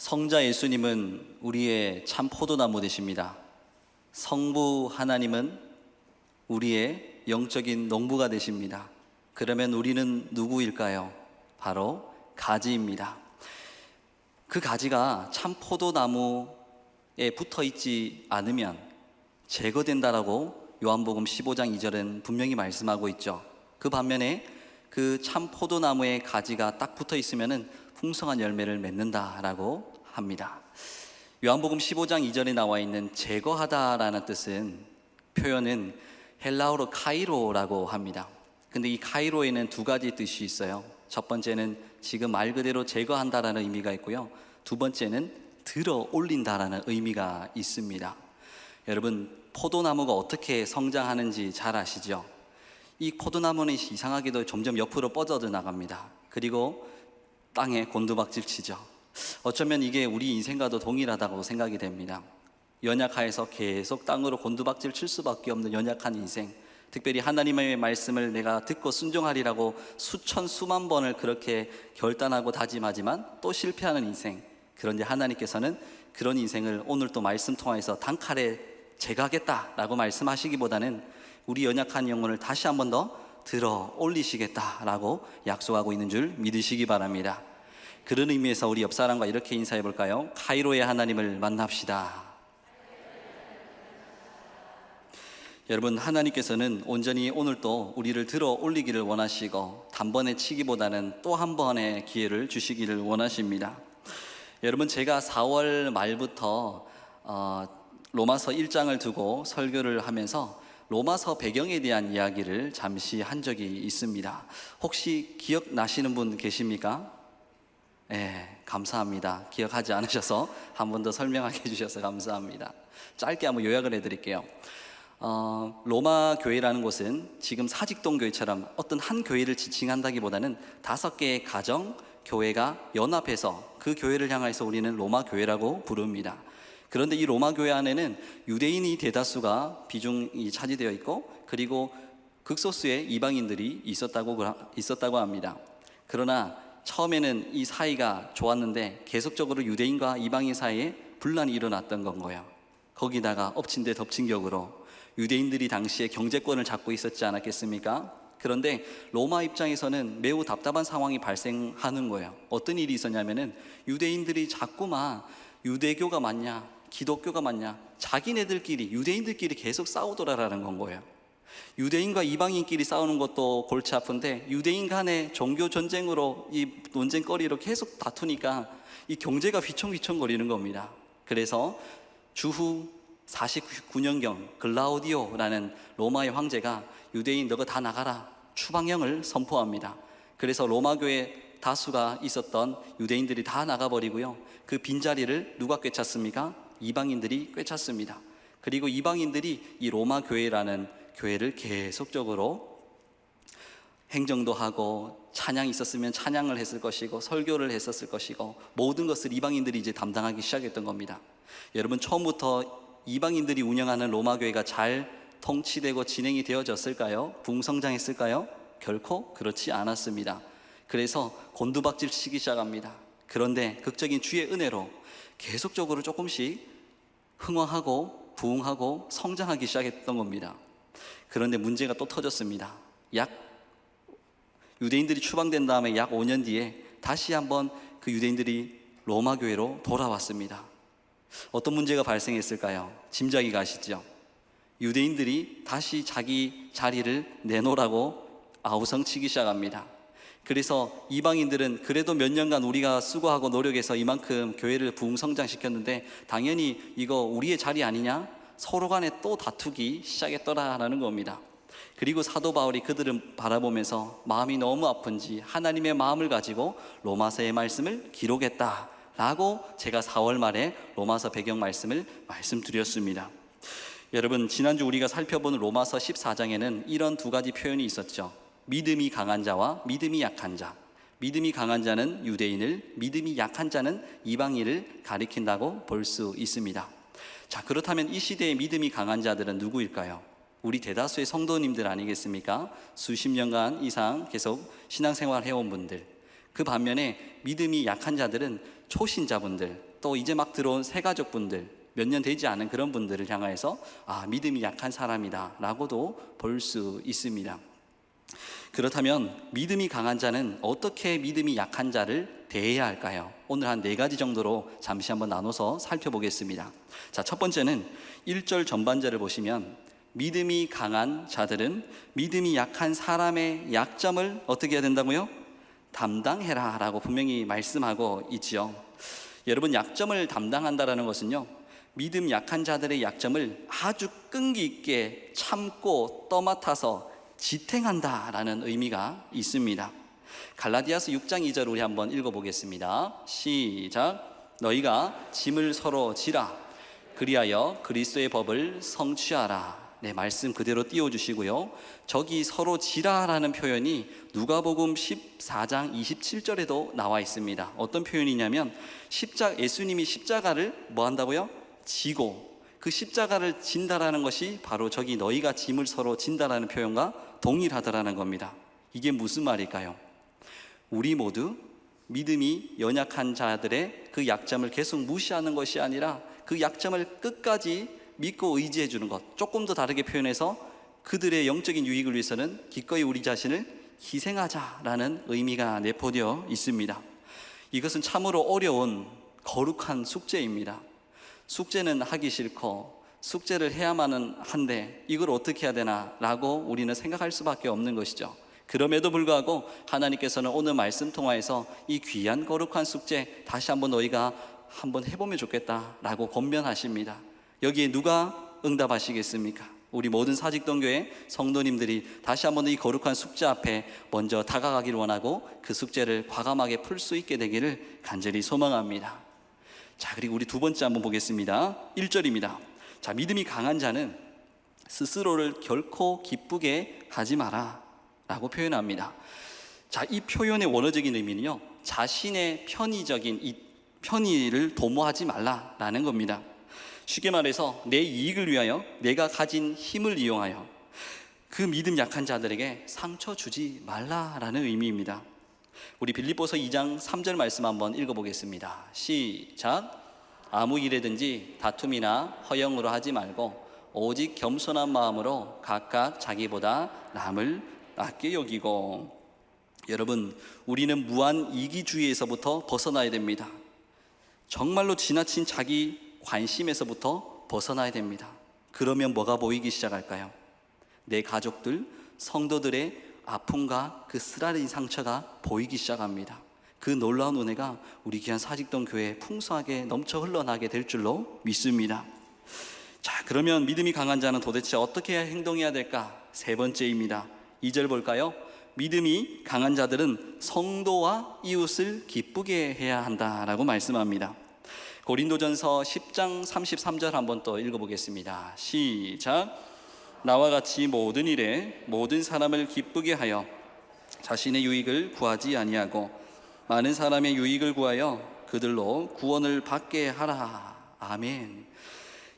성자 예수님은 우리의 참 포도나무 되십니다. 성부 하나님은 우리의 영적인 농부가 되십니다. 그러면 우리는 누구일까요? 바로 가지입니다. 그 가지가 참 포도나무에 붙어 있지 않으면 제거된다라고 요한복음 15장 2절은 분명히 말씀하고 있죠. 그 반면에 그 참 포도나무의 가지가 딱 붙어 있으면은 풍성한 열매를 맺는다라고 합니다. 요한복음 15장 2절에 나와 있는 제거하다라는 표현은 헬라어로 카이로라고 합니다. 근데 이 카이로에는 두 가지 뜻이 있어요. 첫 번째는 지금 말 그대로 제거한다라는 의미가 있고요. 두 번째는 들어 올린다라는 의미가 있습니다. 여러분, 포도나무가 어떻게 성장하는지 잘 아시죠? 이 포도나무는 이상하게도 점점 옆으로 뻗어져 나갑니다. 그리고 땅에 곤두박질 치죠. 어쩌면 이게 우리 인생과도 동일하다고 생각이 됩니다. 연약하여서 계속 땅으로 곤두박질 칠 수밖에 없는 연약한 인생, 특별히 하나님의 말씀을 내가 듣고 순종하리라고 수천 수만 번을 그렇게 결단하고 다짐하지만 또 실패하는 인생. 그런데 하나님께서는 그런 인생을 오늘 또 말씀 통해서 단칼에 제거하겠다라고 말씀하시기보다는 우리 연약한 영혼을 다시 한 번 더 들어 올리시겠다라고 약속하고 있는 줄 믿으시기 바랍니다. 그런 의미에서 우리 옆 사람과 이렇게 인사해 볼까요? 카이로의 하나님을 만납시다. 여러분, 하나님께서는 온전히 오늘도 우리를 들어 올리기를 원하시고 단번에 치기보다는 또 한 번의 기회를 주시기를 원하십니다. 여러분, 제가 4월 말부터 로마서 1장을 두고 설교를 하면서 로마서 배경에 대한 이야기를 잠시 한 적이 있습니다. 혹시 기억나시는 분 계십니까? 네, 감사합니다. 기억하지 않으셔서 한 번 더 설명하게 해주셔서 감사합니다. 짧게 한번 요약을 해드릴게요. 로마 교회라는 곳은 지금 사직동 교회처럼 어떤 한 교회를 지칭한다기보다는 5개의 가정, 교회가 연합해서 그 교회를 향해서 우리는 로마 교회라고 부릅니다. 그런데 이 로마 교회 안에는 유대인이 대다수가 비중이 차지되어 있고, 그리고 극소수의 이방인들이 있었다고 합니다. 그러나 처음에는 이 사이가 좋았는데 계속적으로 유대인과 이방인 사이에 분란이 일어났던 건 거예요. 거기다가 엎친 데 덮친 격으로 유대인들이 당시에 경제권을 잡고 있었지 않았겠습니까? 그런데 로마 입장에서는 매우 답답한 상황이 발생하는 거예요. 어떤 일이 있었냐면은 유대인들이 자꾸만 유대교가 맞냐 기독교가 맞냐, 자기네들끼리 유대인들끼리 계속 싸우더라라는 건 거예요. 유대인과 이방인끼리 싸우는 것도 골치 아픈데 유대인 간의 종교 전쟁으로 이 논쟁거리로 계속 다투니까 이 경제가 휘청휘청거리는 겁니다. 그래서 주후 49년경 글라우디오라는 로마의 황제가 유대인 너가 다 나가라 추방형을 선포합니다. 그래서 로마 교회 다수가 있었던 유대인들이 다 나가버리고요. 그 빈자리를 누가 꿰찼습니까? 이방인들이 꿰찼습니다. 그리고 이방인들이 이 로마 교회라는 교회를 계속적으로 행정도 하고 찬양이 있었으면 찬양을 했을 것이고 설교를 했었을 것이고 모든 것을 이방인들이 이제 담당하기 시작했던 겁니다. 여러분, 처음부터 이방인들이 운영하는 로마 교회가 잘 통치되고 진행이 되어졌을까요? 부흥성장했을까요? 결코 그렇지 않았습니다. 그래서 곤두박질 치기 시작합니다. 그런데 극적인 주의 은혜로 계속적으로 조금씩 흥황하고 부흥하고 성장하기 시작했던 겁니다. 그런데 문제가 또 터졌습니다. 유대인들이 추방된 다음에 약 5년 뒤에 다시 한번 그 유대인들이 로마 교회로 돌아왔습니다. 어떤 문제가 발생했을까요? 짐작이 가시죠? 유대인들이 다시 자기 자리를 내놓으라고 아우성치기 시작합니다. 그래서 이방인들은 그래도 몇 년간 우리가 수고하고 노력해서 이만큼 교회를 부흥성장시켰는데 당연히 이거 우리의 자리 아니냐? 서로 간에 또 다투기 시작했더라라는 겁니다. 그리고 사도 바울이 그들을 바라보면서 마음이 너무 아픈지 하나님의 마음을 가지고 로마서의 말씀을 기록했다라고 제가 4월 말에 로마서 배경 말씀을 말씀드렸습니다. 여러분, 지난주 우리가 살펴본 로마서 14장에는 이런 두 가지 표현이 있었죠. 믿음이 강한 자와 믿음이 약한 자. 믿음이 강한 자는 유대인을, 믿음이 약한 자는 이방인을 가리킨다고 볼 수 있습니다. 자, 그렇다면 이 시대의 믿음이 강한 자들은 누구일까요? 우리 대다수의 성도님들 아니겠습니까? 수십 년간 이상 계속 신앙생활 해온 분들. 그 반면에 믿음이 약한 자들은 초신자분들, 또 이제 막 들어온 새가족분들, 몇 년 되지 않은 그런 분들을 향해서 믿음이 약한 사람이다 라고도 볼 수 있습니다. 그렇다면 믿음이 강한 자는 어떻게 믿음이 약한 자를 대해야 할까요? 오늘 한 4가지 정도로 잠시 한번 나눠서 살펴보겠습니다. 자, 첫 번째는 1절 전반절을 보시면 믿음이 강한 자들은 믿음이 약한 사람의 약점을 어떻게 해야 된다고요? 담당해라 라고 분명히 말씀하고 있지요. 여러분, 약점을 담당한다라는 것은요, 믿음 약한 자들의 약점을 아주 끈기 있게 참고 떠맡아서 지탱한다라는 의미가 있습니다. 갈라디아서 6장 2절 우리 한번 읽어보겠습니다. 시작. 너희가 짐을 서로 지라 그리하여 그리스도의 법을 성취하라. 네, 말씀 그대로 띄워주시고요. 저기 서로 지라라는 표현이 누가복음 14장 27절에도 나와 있습니다. 어떤 표현이냐면 예수님이 십자가를 뭐 한다고요? 지고, 그 십자가를 진다라는 것이 바로 저기 너희가 짐을 서로 진다라는 표현과 동일하다라는 겁니다. 이게 무슨 말일까요? 우리 모두 믿음이 연약한 자들의 그 약점을 계속 무시하는 것이 아니라 그 약점을 끝까지 믿고 의지해 주는 것, 조금 더 다르게 표현해서 그들의 영적인 유익을 위해서는 기꺼이 우리 자신을 희생하자라는 의미가 내포되어 있습니다. 이것은 참으로 어려운 거룩한 숙제입니다. 숙제는 하기 싫고 숙제를 해야만은 한데 이걸 어떻게 해야 되나 라고 우리는 생각할 수밖에 없는 것이죠. 그럼에도 불구하고 하나님께서는 오늘 말씀 통하여서 이 귀한 거룩한 숙제 다시 한번 너희가 한번 해보면 좋겠다 라고 권면하십니다. 여기에 누가 응답하시겠습니까? 우리 모든 사직동교회 성도님들이 다시 한번 이 거룩한 숙제 앞에 먼저 다가가기를 원하고 그 숙제를 과감하게 풀 수 있게 되기를 간절히 소망합니다. 자, 그리고 우리 두 번째 한번 보겠습니다. 1절입니다. 자, 믿음이 강한 자는 스스로를 결코 기쁘게 하지 마라 라고 표현합니다. 자, 이 표현의 원어적인 의미는요, 자신의 편의를 도모하지 말라라는 겁니다. 쉽게 말해서 내 이익을 위하여 내가 가진 힘을 이용하여 그 믿음 약한 자들에게 상처 주지 말라라는 의미입니다. 우리 빌립보서 2장 3절 말씀 한번 읽어보겠습니다. 시작. 아무 일에든지 다툼이나 허영으로 하지 말고 오직 겸손한 마음으로 각각 자기보다 남을 낮게 여기고. 여러분, 우리는 무한 이기주의에서부터 벗어나야 됩니다. 정말로 지나친 자기 관심에서부터 벗어나야 됩니다. 그러면 뭐가 보이기 시작할까요? 내 가족들, 성도들의 아픔과 그 쓰라린 상처가 보이기 시작합니다. 그 놀라운 은혜가 우리 귀한 사직동 교회에 풍성하게 넘쳐 흘러나게 될 줄로 믿습니다. 자, 그러면 믿음이 강한 자는 도대체 어떻게 행동해야 될까? 3번째입니다. 2절 볼까요? 믿음이 강한 자들은 성도와 이웃을 기쁘게 해야 한다라고 말씀합니다. 고린도전서 10장 33절 한번 또 읽어보겠습니다. 시작. 나와 같이 모든 일에 모든 사람을 기쁘게 하여 자신의 유익을 구하지 아니하고 많은 사람의 유익을 구하여 그들로 구원을 받게 하라. 아멘.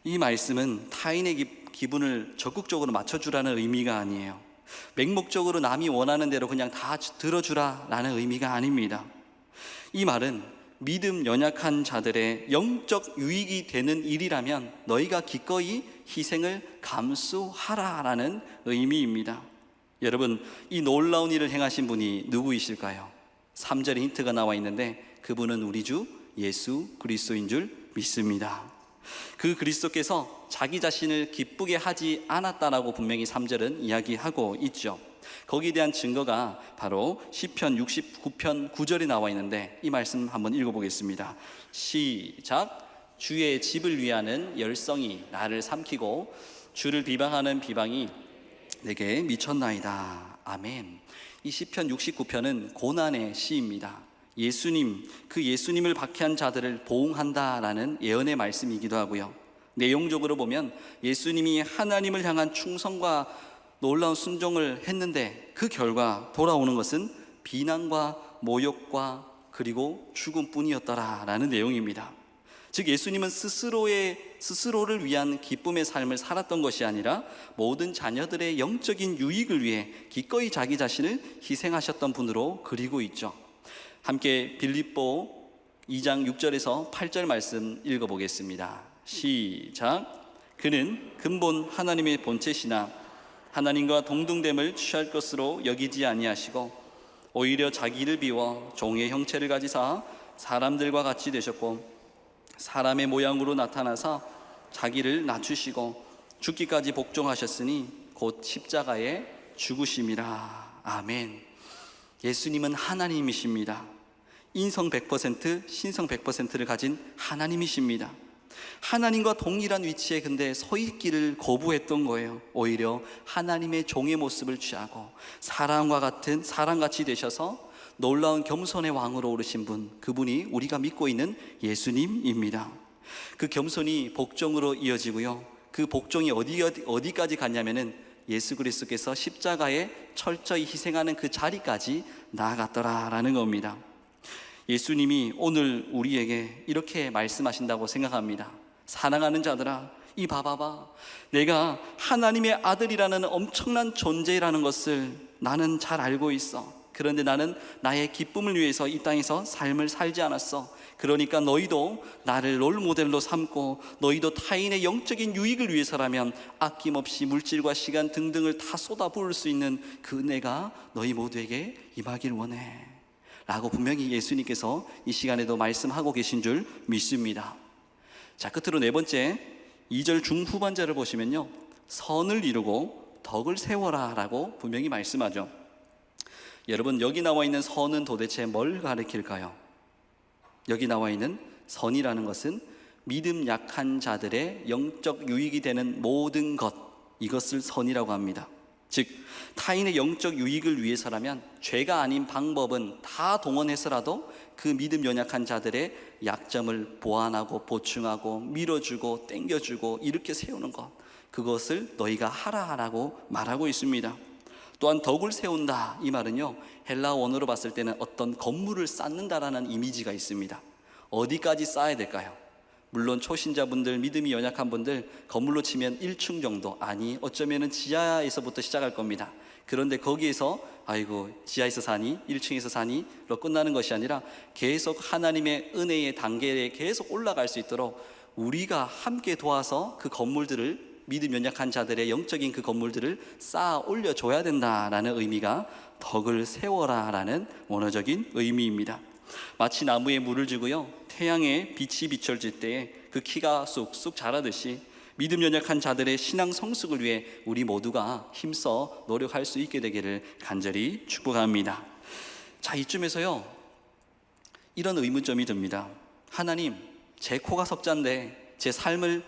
이 말씀은 타인의 기분을 적극적으로 맞춰주라는 의미가 아니에요. 맹목적으로 남이 원하는 대로 그냥 다 들어주라라는 의미가 아닙니다. 이 말은 믿음 연약한 자들의 영적 유익이 되는 일이라면 너희가 기꺼이 희생을 감수하라라는 의미입니다. 여러분, 이 놀라운 일을 행하신 분이 누구이실까요? 3절에 힌트가 나와 있는데 그분은 우리 주 예수 그리스도인 줄 믿습니다. 그 그리스도께서 자기 자신을 기쁘게 하지 않았다라고 분명히 3절은 이야기하고 있죠. 거기에 대한 증거가 바로 시편 69편 9절에 나와 있는데 이 말씀 한번 읽어보겠습니다. 시작. 주의 집을 위하는 열성이 나를 삼키고 주를 비방하는 비방이 내게 미쳤나이다. 아멘. 이 시편 69편은 고난의 시입니다. 그 예수님을 박해한 자들을 보응한다라는 예언의 말씀이기도 하고요. 내용적으로 보면 예수님이 하나님을 향한 충성과 놀라운 순종을 했는데 그 결과 돌아오는 것은 비난과 모욕과 그리고 죽음뿐이었더라라는 내용입니다. 즉 예수님은 스스로를 위한 기쁨의 삶을 살았던 것이 아니라 모든 자녀들의 영적인 유익을 위해 기꺼이 자기 자신을 희생하셨던 분으로 그리고 있죠. 함께 빌립보 2장 6절에서 8절 말씀 읽어보겠습니다. 시작. 그는 근본 하나님의 본체시나 하나님과 동등됨을 취할 것으로 여기지 아니하시고 오히려 자기를 비워 종의 형체를 가지사 사람들과 같이 되셨고 사람의 모양으로 나타나사 자기를 낮추시고 죽기까지 복종하셨으니 곧 십자가에 죽으심이라. 아멘. 예수님은 하나님이십니다. 인성 100%, 신성 100%를 가진 하나님이십니다. 하나님과 동일한 위치에 근데 서 있기를 거부했던 거예요. 오히려 하나님의 종의 모습을 취하고 사람같이 되셔서 놀라운 겸손의 왕으로 오르신 분, 그분이 우리가 믿고 있는 예수님입니다. 그 겸손이 복종으로 이어지고요, 그 복종이 어디까지 갔냐면은 예수 그리스도께서 십자가에 철저히 희생하는 그 자리까지 나아갔더라라는 겁니다. 예수님이 오늘 우리에게 이렇게 말씀하신다고 생각합니다. 사랑하는 자들아, 이 봐봐봐, 내가 하나님의 아들이라는 엄청난 존재라는 것을 나는 잘 알고 있어. 그런데 나는 나의 기쁨을 위해서 이 땅에서 삶을 살지 않았어. 그러니까 너희도 나를 롤모델로 삼고 너희도 타인의 영적인 유익을 위해서라면 아낌없이 물질과 시간 등등을 다 쏟아부을 수 있는 그 은혜가 너희 모두에게 임하길 원해 라고 분명히 예수님께서 이 시간에도 말씀하고 계신 줄 믿습니다. 자, 끝으로 네 번째 2절 중후반절을 보시면요, 선을 이루고 덕을 세워라 라고 분명히 말씀하죠. 여러분, 여기 나와 있는 선은 도대체 뭘 가리킬까요? 여기 나와 있는 선이라는 것은 믿음 약한 자들의 영적 유익이 되는 모든 것, 이것을 선이라고 합니다. 즉 타인의 영적 유익을 위해서라면 죄가 아닌 방법은 다 동원해서라도 그 믿음 연약한 자들의 약점을 보완하고 보충하고 밀어주고 땡겨주고 이렇게 세우는 것, 그것을 너희가 하라라고 말하고 있습니다. 또한 덕을 세운다, 이 말은요, 헬라 원어로 봤을 때는 어떤 건물을 쌓는다라는 이미지가 있습니다. 어디까지 쌓아야 될까요? 물론 초신자분들, 믿음이 연약한 분들 건물로 치면 1층 정도, 아니 어쩌면 지하에서부터 시작할 겁니다. 그런데 거기에서 아이고 지하에서 사니 1층에서 사니로 끝나는 것이 아니라 계속 하나님의 은혜의 단계에 계속 올라갈 수 있도록 우리가 함께 도와서 그 건물들을, 믿음 연약한 자들의 영적인 그 건물들을 쌓아 올려줘야 된다라는 의미가 덕을 세워라라는 원어적인 의미입니다. 마치 나무에 물을 주고요, 태양에 빛이 비춰질 때에 그 키가 쑥쑥 자라듯이 믿음 연약한 자들의 신앙 성숙을 위해 우리 모두가 힘써 노력할 수 있게 되기를 간절히 축복합니다. 자, 이쯤에서요 이런 의문점이 듭니다. 하나님, 제 코가 석자인데 제 삶을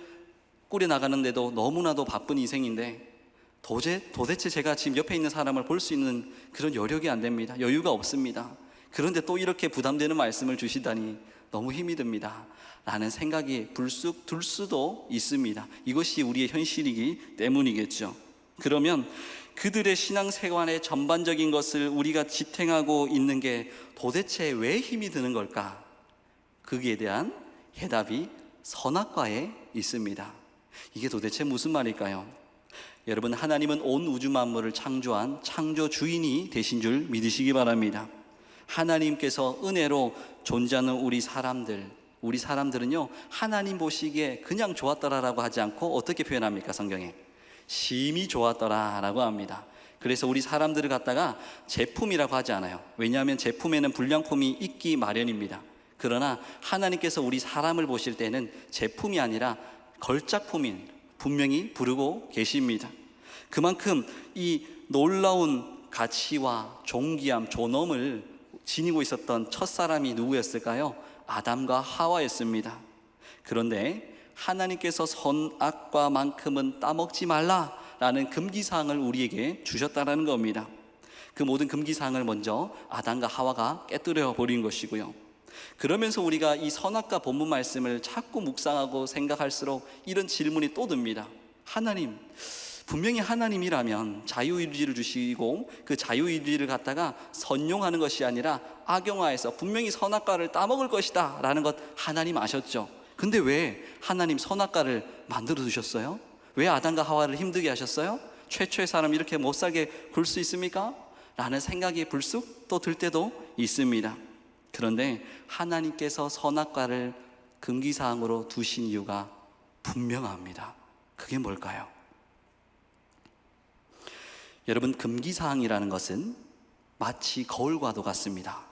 꾸려나가는데도 너무나도 바쁜 인생인데 도대체 제가 지금 옆에 있는 사람을 볼 수 있는 그런 여력이 안 됩니다. 여유가 없습니다. 그런데 또 이렇게 부담되는 말씀을 주시다니 너무 힘이 듭니다 라는 생각이 불쑥 들 수도 있습니다. 이것이 우리의 현실이기 때문이겠죠. 그러면 그들의 신앙생활의 전반적인 것을 우리가 지탱하고 있는 게 도대체 왜 힘이 드는 걸까? 거기에 대한 해답이 선악과에 있습니다. 이게 도대체 무슨 말일까요? 여러분, 하나님은 온 우주 만물을 창조한 창조주인이 되신 줄 믿으시기 바랍니다. 하나님께서 은혜로 존재하는 우리 사람들은요, 하나님 보시기에 그냥 좋았더라라고 하지 않고 어떻게 표현합니까? 성경에 심히 좋았더라라고 합니다. 그래서 우리 사람들을 갖다가 제품이라고 하지 않아요. 왜냐하면 제품에는 불량품이 있기 마련입니다. 그러나 하나님께서 우리 사람을 보실 때는 제품이 아니라 걸작품인 분명히 부르고 계십니다. 그만큼 이 놀라운 가치와 존귀함, 존엄을 지니고 있었던 첫사람이 누구였을까요? 아담과 하와였습니다. 그런데 하나님께서 선악과만큼은 따먹지 말라라는 금기사항을 우리에게 주셨다는 겁니다. 그 모든 금기사항을 먼저 아담과 하와가 깨뜨려 버린 것이고요. 그러면서 우리가 이 선악과 본문 말씀을 자꾸 묵상하고 생각할수록 이런 질문이 또 듭니다. 하나님, 분명히 하나님이라면 자유의지를 주시고 그 자유의지를 갖다가 선용하는 것이 아니라 악용화해서 분명히 선악과를 따먹을 것이다 라는 것 하나님 아셨죠. 근데 왜 하나님 선악과를 만들어 두셨어요? 왜 아담과 하와를 힘들게 하셨어요? 최초의 사람 이렇게 못살게 굴 수 있습니까? 라는 생각이 불쑥 또 들 때도 있습니다. 그런데 하나님께서 선악과를 금기사항으로 두신 이유가 분명합니다. 그게 뭘까요? 여러분, 금기사항이라는 것은 마치 거울과도 같습니다.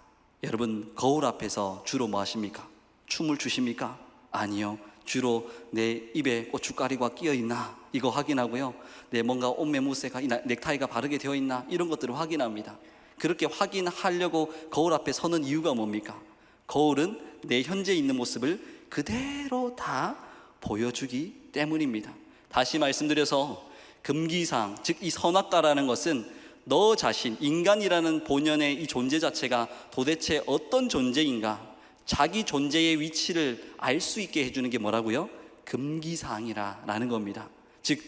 여러분, 거울 앞에서 주로 뭐 하십니까? 춤을 추십니까? 아니요. 주로 내 입에 고춧가루가 끼어 있나 이거 확인하고요, 내 뭔가 옷매무새가 넥타이가 바르게 되어 있나 이런 것들을 확인합니다. 그렇게 확인하려고 거울 앞에 서는 이유가 뭡니까? 거울은 내 현재 있는 모습을 그대로 다 보여주기 때문입니다. 다시 말씀드려서 금기사항, 즉 이 선악과라는 것은 너 자신, 인간이라는 본연의 이 존재 자체가 도대체 어떤 존재인가, 자기 존재의 위치를 알 수 있게 해주는 게 뭐라고요? 금기사항이라는 겁니다. 즉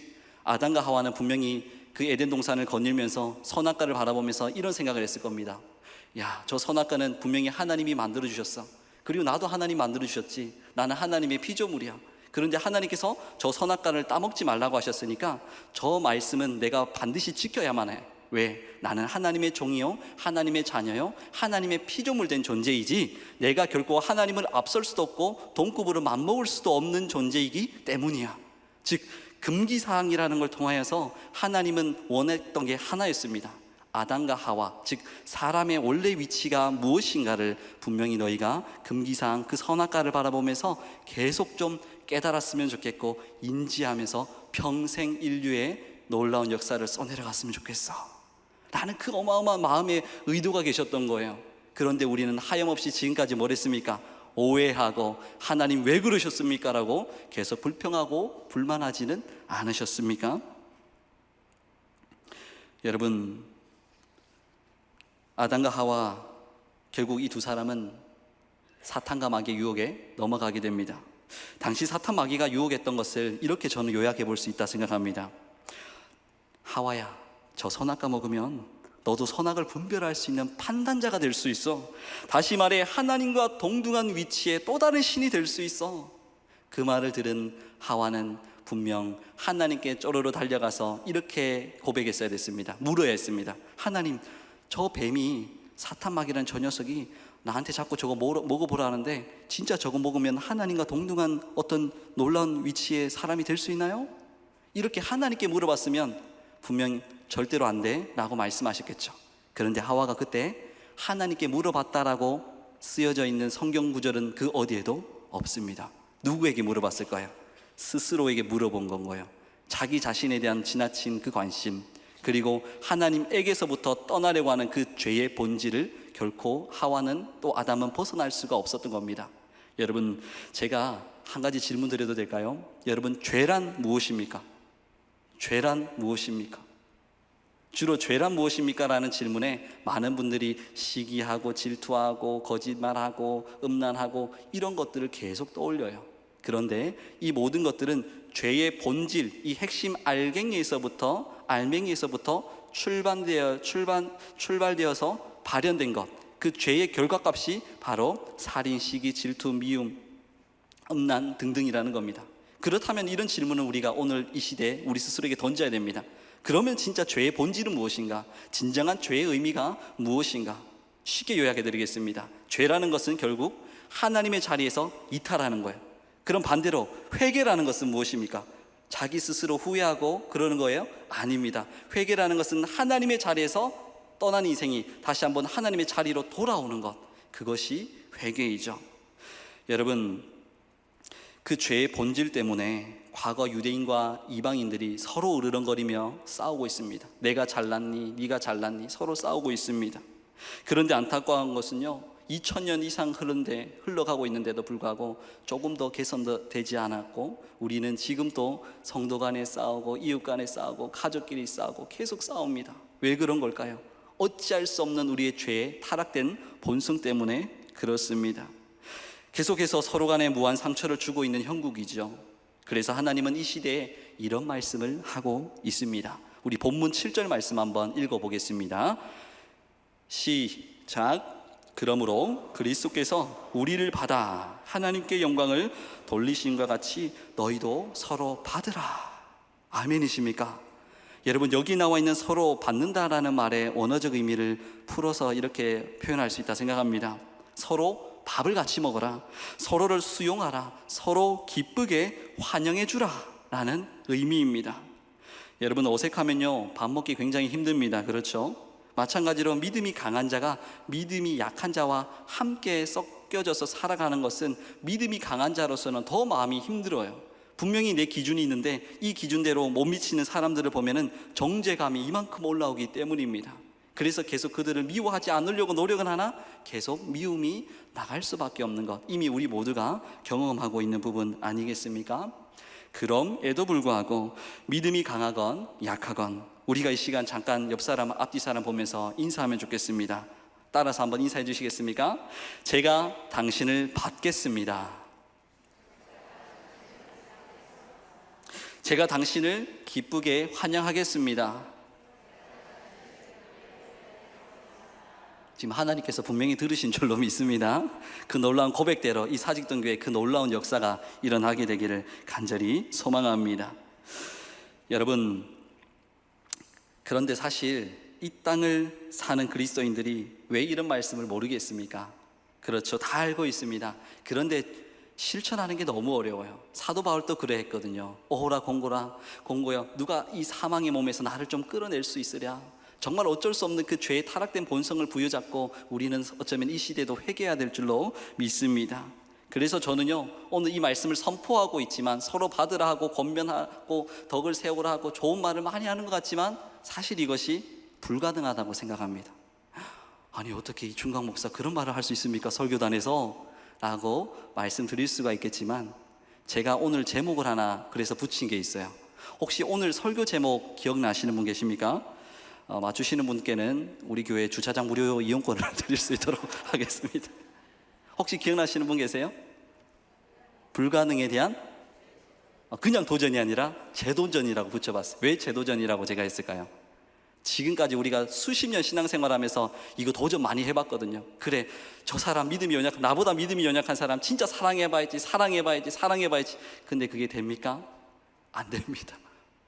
아담과 하와는 분명히 그 에덴 동산을 거닐면서 선악과를 바라보면서 이런 생각을 했을 겁니다. 야, 저 선악과는 분명히 하나님이 만들어 주셨어. 그리고 나도 하나님 만들어 주셨지. 나는 하나님의 피조물이야. 그런데 하나님께서 저 선악과를 따먹지 말라고 하셨으니까 저 말씀은 내가 반드시 지켜야만 해. 왜? 나는 하나님의 종이요, 하나님의 자녀요, 하나님의 피조물 된 존재이지 내가 결코 하나님을 앞설 수도 없고 동급으로 맞먹을 수도 없는 존재이기 때문이야. 즉 금기사항이라는 걸 통하여서 하나님은 원했던 게 하나였습니다. 아담과 하와, 즉 사람의 원래 위치가 무엇인가를 분명히 너희가 금기사항 그 선악과를 바라보면서 계속 좀 깨달았으면 좋겠고 인지하면서 평생 인류의 놀라운 역사를 써내려갔으면 좋겠어 라는 그 어마어마한 마음의 의도가 계셨던 거예요. 그런데 우리는 하염없이 지금까지 뭘 했습니까? 오해하고 하나님 왜 그러셨습니까? 라고 계속 불평하고 불만하지는 않으셨습니까? 여러분, 아담과 하와, 결국 이 두 사람은 사탄과 마귀의 유혹에 넘어가게 됩니다. 당시 사탄 마귀가 유혹했던 것을 이렇게 저는 요약해 볼 수 있다 생각합니다. 하와야, 저 선악과 먹으면 너도 선악을 분별할 수 있는 판단자가 될 수 있어. 다시 말해 하나님과 동등한 위치에 또 다른 신이 될 수 있어. 그 말을 들은 하와는 분명 하나님께 쪼르르 달려가서 이렇게 고백했어야 됐습니다. 물어야 했습니다. 하나님, 저 뱀이, 사탄 마귀라는 저 녀석이 나한테 자꾸 저거 먹어보라 하는데 진짜 저거 먹으면 하나님과 동등한 어떤 놀라운 위치의 사람이 될 수 있나요? 이렇게 하나님께 물어봤으면 분명 절대로 안 돼 라고 말씀하셨겠죠. 그런데 하와가 그때 하나님께 물어봤다라고 쓰여져 있는 성경 구절은 그 어디에도 없습니다. 누구에게 물어봤을까요? 스스로에게 물어본 건 거예요. 자기 자신에 대한 지나친 그 관심, 그리고 하나님에게서부터 떠나려고 하는 그 죄의 본질을 결코 하와는 또 아담은 벗어날 수가 없었던 겁니다. 여러분, 제가 한 가지 질문 드려도 될까요? 여러분, 죄란 무엇입니까? 죄란 무엇입니까? 주로 죄란 무엇입니까? 라는 질문에 많은 분들이 시기하고 질투하고 거짓말하고 음란하고 이런 것들을 계속 떠올려요. 그런데 이 모든 것들은 죄의 본질, 이 핵심 알맹이에서부터 출발되어서 발현된 것, 그 죄의 결과값이 바로 살인, 시기, 질투, 미움, 음란 등등이라는 겁니다. 그렇다면 이런 질문을 우리가 오늘 이 시대에 우리 스스로에게 던져야 됩니다. 그러면 진짜 죄의 본질은 무엇인가? 진정한 죄의 의미가 무엇인가? 쉽게 요약해 드리겠습니다. 죄라는 것은 결국 하나님의 자리에서 이탈하는 거예요. 그럼 반대로 회개라는 것은 무엇입니까? 자기 스스로 후회하고 그러는 거예요? 아닙니다. 회개라는 것은 하나님의 자리에서 떠난 인생이 다시 한번 하나님의 자리로 돌아오는 것, 그것이 회개이죠. 여러분, 그 죄의 본질 때문에 과거 유대인과 이방인들이 서로 으르렁거리며 싸우고 있습니다. 내가 잘났니? 네가 잘났니? 서로 싸우고 있습니다. 그런데 안타까운 것은요, 2000년 이상 흘러가고 있는데도 불구하고 조금 더 개선도 되지 않았고, 우리는 지금도 성도 간에 싸우고 이웃 간에 싸우고 가족끼리 싸우고 계속 싸웁니다. 왜 그런 걸까요? 어찌할 수 없는 우리의 죄에 타락된 본성 때문에 그렇습니다. 계속해서 서로 간에 무한 상처를 주고 있는 형국이죠. 그래서 하나님은 이 시대에 이런 말씀을 하고 있습니다. 우리 본문 7절 말씀 한번 읽어보겠습니다. 시작. 그러므로 그리스도께서 우리를 받아 하나님께 영광을 돌리심과 같이 너희도 서로 받으라. 아멘이십니까? 여러분, 여기 나와 있는 서로 받는다라는 말의 원어적 의미를 풀어서 이렇게 표현할 수 있다 생각합니다. 서로 밥을 같이 먹어라, 서로를 수용하라, 서로 기쁘게 환영해 주라 라는 의미입니다. 여러분, 어색하면요 밥 먹기 굉장히 힘듭니다. 그렇죠? 마찬가지로 믿음이 강한 자가 믿음이 약한 자와 함께 섞여져서 살아가는 것은 믿음이 강한 자로서는 더 마음이 힘들어요. 분명히 내 기준이 있는데 이 기준대로 못 미치는 사람들을 보면은 정죄감이 이만큼 올라오기 때문입니다. 그래서 계속 그들을 미워하지 않으려고 노력은 하나 계속 미움이 나갈 수밖에 없는 것, 이미 우리 모두가 경험하고 있는 부분 아니겠습니까? 그럼에도 불구하고 믿음이 강하건 약하건 우리가 이 시간 잠깐 옆 사람 앞뒤 사람 보면서 인사하면 좋겠습니다. 따라서 한번 인사해 주시겠습니까? 제가 당신을 받겠습니다. 제가 당신을 기쁘게 환영하겠습니다. 지금 하나님께서 분명히 들으신 줄로 믿습니다. 그 놀라운 고백대로 이 사직동교회 그 놀라운 역사가 일어나게 되기를 간절히 소망합니다. 여러분, 그런데 사실 이 땅을 사는 그리스도인들이 왜 이런 말씀을 모르겠습니까? 그렇죠, 다 알고 있습니다. 그런데 실천하는 게 너무 어려워요. 사도 바울도 그래 했거든요. 오호라 공고야, 누가 이 사망의 몸에서 나를 좀 끌어낼 수 있으랴. 정말 어쩔 수 없는 그 죄의 타락된 본성을 부여잡고 우리는 어쩌면 이 시대도 회개해야 될 줄로 믿습니다. 그래서 저는요 오늘 이 말씀을 선포하고 있지만 서로 받으라 하고 권면하고 덕을 세우라 하고 좋은 말을 많이 하는 것 같지만 사실 이것이 불가능하다고 생각합니다. 아니 어떻게 이 중강 목사 그런 말을 할 수 있습니까? 설교단에서 라고 말씀드릴 수가 있겠지만 제가 오늘 제목을 하나 그래서 붙인 게 있어요. 혹시 오늘 설교 제목 기억나시는 분 계십니까? 맞추시는 분께는 우리 교회 주차장 무료 이용권을 드릴 수 있도록 하겠습니다. 혹시 기억나시는 분 계세요? 불가능에 대한 그냥 도전이 아니라 재도전이라고 붙여봤어요. 왜 재도전이라고 제가 했을까요? 지금까지 우리가 수십 년 신앙생활하면서 이거 도전 많이 해봤거든요. 그래, 저 사람 믿음이 나보다 믿음이 연약한 사람 진짜 사랑해봐야지. 근데 그게 됩니까? 안 됩니다.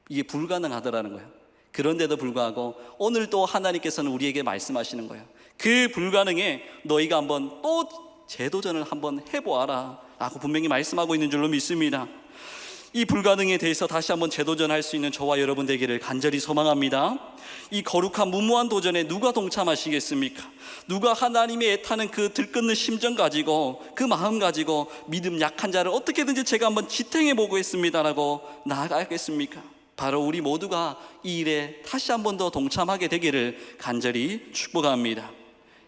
이게 불가능하더라는 거예요. 그런데도 불구하고 오늘 또 하나님께서는 우리에게 말씀하시는 거예요. 그 불가능에 너희가 한번 또 재도전을 한번 해보아라 라고 분명히 말씀하고 있는 줄로 믿습니다. 이 불가능에 대해서 다시 한번 재도전할 수 있는 저와 여러분 되기를 간절히 소망합니다. 이 거룩한 무모한 도전에 누가 동참하시겠습니까? 누가 하나님의 애타는 그 들끓는 심정 가지고 그 마음 가지고 믿음 약한 자를 어떻게든지 제가 한번 지탱해 보겠습니다라고 나아가겠습니까? 바로 우리 모두가 이 일에 다시 한 번 더 동참하게 되기를 간절히 축복합니다.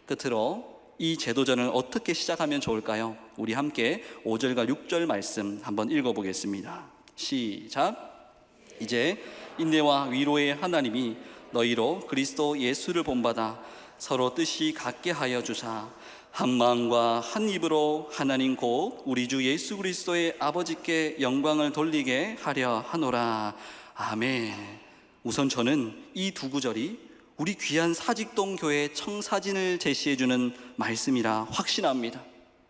끝으로 이 재도전을 어떻게 시작하면 좋을까요? 우리 함께 5절과 6절 말씀 한번 읽어보겠습니다. 시작. 이제 인내와 위로의 하나님이 너희로 그리스도 예수를 본받아 서로 뜻이 같게 하여 주사 한 마음과 한 입으로 하나님 곧 우리 주 예수 그리스도의 아버지께 영광을 돌리게 하려 하노라. 아멘. 우선 저는 이 두 구절이 우리 귀한 사직동 교회 청사진을 제시해주는 말씀이라 확신합니다.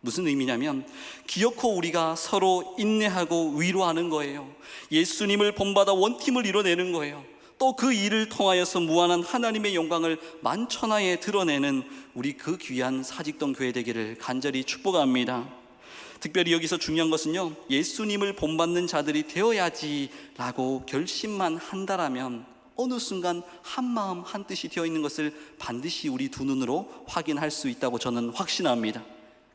무슨 의미냐면 기어코 우리가 서로 인내하고 위로하는 거예요. 예수님을 본받아 원팀을 이뤄내는 거예요. 또 그 일을 통하여서 무한한 하나님의 영광을 만천하에 드러내는 우리 그 귀한 사직동 교회 되기를 간절히 축복합니다. 특별히 여기서 중요한 것은요, 예수님을 본받는 자들이 되어야지 라고 결심만 한다라면 어느 순간 한 마음 한 뜻이 되어 있는 것을 반드시 우리 두 눈으로 확인할 수 있다고 저는 확신합니다.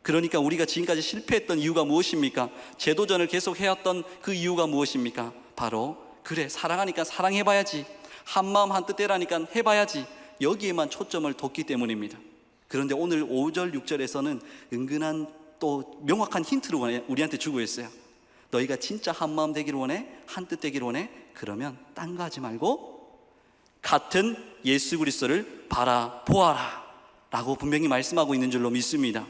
그러니까 우리가 지금까지 실패했던 이유가 무엇입니까? 재도전을 계속 해왔던 그 이유가 무엇입니까? 바로 그래, 사랑하니까 사랑해봐야지, 한 마음 한 뜻대라니까 해봐야지, 여기에만 초점을 뒀기 때문입니다. 그런데 오늘 5절 6절에서는 은근한 또 명확한 힌트를 우리한테 주고 있어요. 너희가 진짜 한 마음 되기를 원해? 한 뜻 되기를 원해? 그러면 딴 거 하지 말고 같은 예수 그리스도를 바라보아라 라고 분명히 말씀하고 있는 줄로 믿습니다.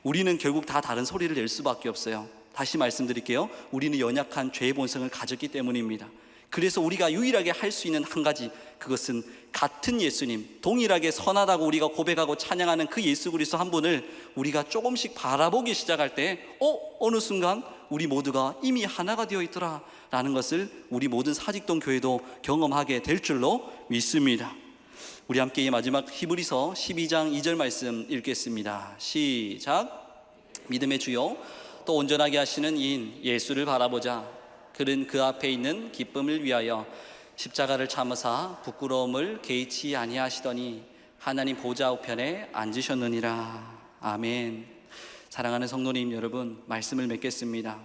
우리는 결국 다 다른 소리를 낼 수밖에 없어요. 다시 말씀드릴게요. 우리는 연약한 죄의 본성을 가졌기 때문입니다. 그래서 우리가 유일하게 할 수 있는 한 가지, 그것은 같은 예수님, 동일하게 선하다고 우리가 고백하고 찬양하는 그 예수 그리스도 한 분을 우리가 조금씩 바라보기 시작할 때 어느 순간 우리 모두가 이미 하나가 되어 있더라 라는 것을 우리 모든 사직동 교회도 경험하게 될 줄로 믿습니다. 우리 함께 이 마지막 히브리서 12장 2절 말씀 읽겠습니다. 시작. 믿음의 주요 또 온전하게 하시는 이인 예수를 바라보자. 그는 그 앞에 있는 기쁨을 위하여 십자가를 참으사 부끄러움을 개의치 아니하시더니 하나님 보좌 우편에 앉으셨느니라. 아멘. 사랑하는 성도님 여러분, 말씀을 맺겠습니다.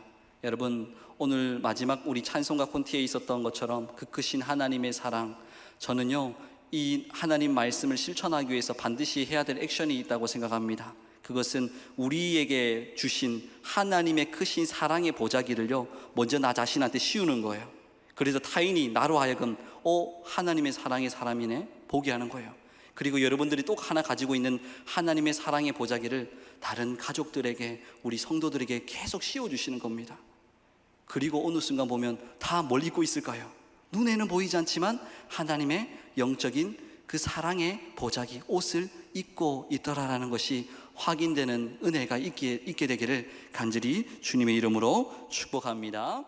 여러분, 오늘 마지막 우리 찬송가 콘티에 있었던 것처럼 그 크신 하나님의 사랑, 저는요 이 하나님 말씀을 실천하기 위해서 반드시 해야 될 액션이 있다고 생각합니다. 그것은 우리에게 주신 하나님의 크신 사랑의 보자기를요 먼저 나 자신한테 씌우는 거예요. 그래서 타인이 나로 하여금 하나님의 사랑의 사람이네 보게 하는 거예요. 그리고 여러분들이 또 하나 가지고 있는 하나님의 사랑의 보자기를 다른 가족들에게, 우리 성도들에게 계속 씌워주시는 겁니다. 그리고 어느 순간 보면 다 뭘 입고 있을까요? 눈에는 보이지 않지만 하나님의 영적인 그 사랑의 보자기, 옷을 입고 있더라라는 것이 확인되는 은혜가 있게 되기를 간절히 주님의 이름으로 축복합니다.